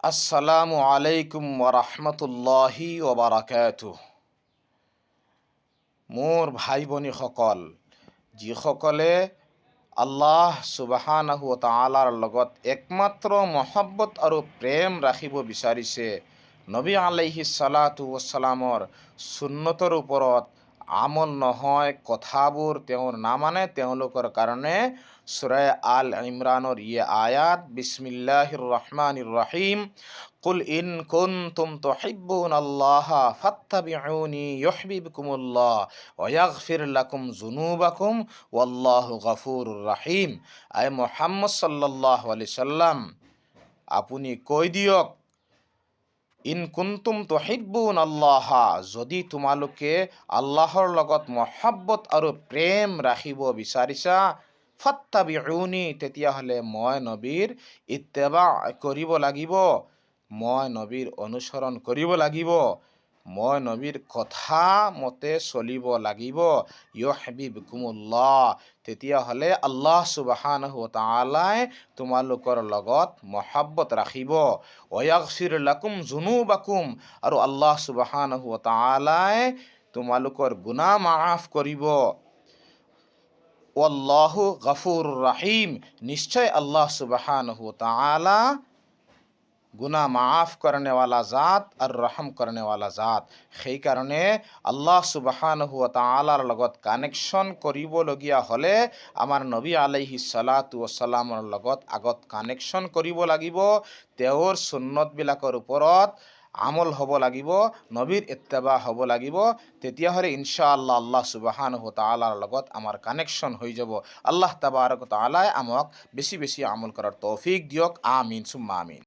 আসসালামু আলাইকুম ওয়াৰাহমাতুল্লাহি ওয়াবাৰাকাতুহ। মোৰ ভাই ভনীসকল, যিসকলে আল্লাহ সুবহানাহু ওয়া তাআলাৰ লগত একমাত্ৰ মহব্বত আৰু প্ৰেম ৰাখিব বিচাৰিছে, নবী আলাইহিছ সালাতু ৱাছসালামৰ সুন্নতৰ ওপৰত আমল নহয়, কথাবোৰ তেওঁৰ নামানে, তেওঁলোকৰ কাৰণে সূৰা আল ইমৰানৰ আয়াত বিসমিল্লাহিৰ ৰহমানিৰ ৰহিম কুল ইন কুনতুম তুহিব্বুনাল্লাহা ফাত্তাবিউনি ইউহিব্বুকুমুল্লাহ ওয়া ইয়াগফির লাকুম যুনুবাকুম ওয়াল্লাহু গফুরুর রহিম। আয় মুহাম্মদ সাল্লাল্লাহু আলাইহি সাল্লাম, আপুনি কৈ দিয়ক, ইন কুনতুম তুহিব্বুনাল্লাহা, যদি তোমালোকে আল্লাহৰ লগত মহব্বত আৰু প্ৰেম ৰাখিব বিচাৰিছা, ফাত্তাবিউনি, তেতিয়াহ'লে মই নবীৰ ইত্তেবা কৰিব লাগিব, মই নবীৰ অনুসৰণ কৰিব লাগিব, মই নবীৰ কথা মতে চলিব লাগিব। ইউহিব্বুকুমুল্লাহ, তেতিয়াহ'লে আল্লাহ সুবহানাহু ওয়া তাআলাই তোমালোকৰ লগত মহব্বত ৰাখিব। ওয়া ইয়াগফিৰ লাকুম যুনুবাকুম, আৰু আল্লাহ সুবহানাহু ওয়া তাআলাই তোমালোকৰ গুনাহ মাফ কৰিব। ওয়াল্লাহু গফুৰুৰ ৰহিম, নিশ্চয় আল্লাহ সুবহানাহু ওয়া তাআলা গুনাহ মাফ কৰণেৱালা জাত আৰু ৰহম কৰণেৱালা জাত। সেইকাৰণে আল্লাহ সুবহানাহু ওয়া তাআলাৰ লগত কানেকশ্যন কৰিবলগীয়া হ'লে আমাৰ নবী আলাইহিছ সালাতু ৱাছসালামৰ লগত আগত কানেকশ্যন কৰিব লাগিব, তেওঁৰ সুন্নতবিলাকৰ ওপৰত আমল হ'ব লাগিব, নবীৰ ইত্তেবা হ'ব লাগিব। তেতিয়াহ'লে ইনশাআল্লাহ আল্লাহ সুবহানাহু ওয়া তাআলাৰ লগত আমাৰ কানেকশ্যন হৈ যাব। আল্লাহ তাবাৰক ওয়া তাআলাই আমাক বেছি বেছি আমল কৰাৰ তৌফিক দিয়ক। আমিন সুম্মা আমিন।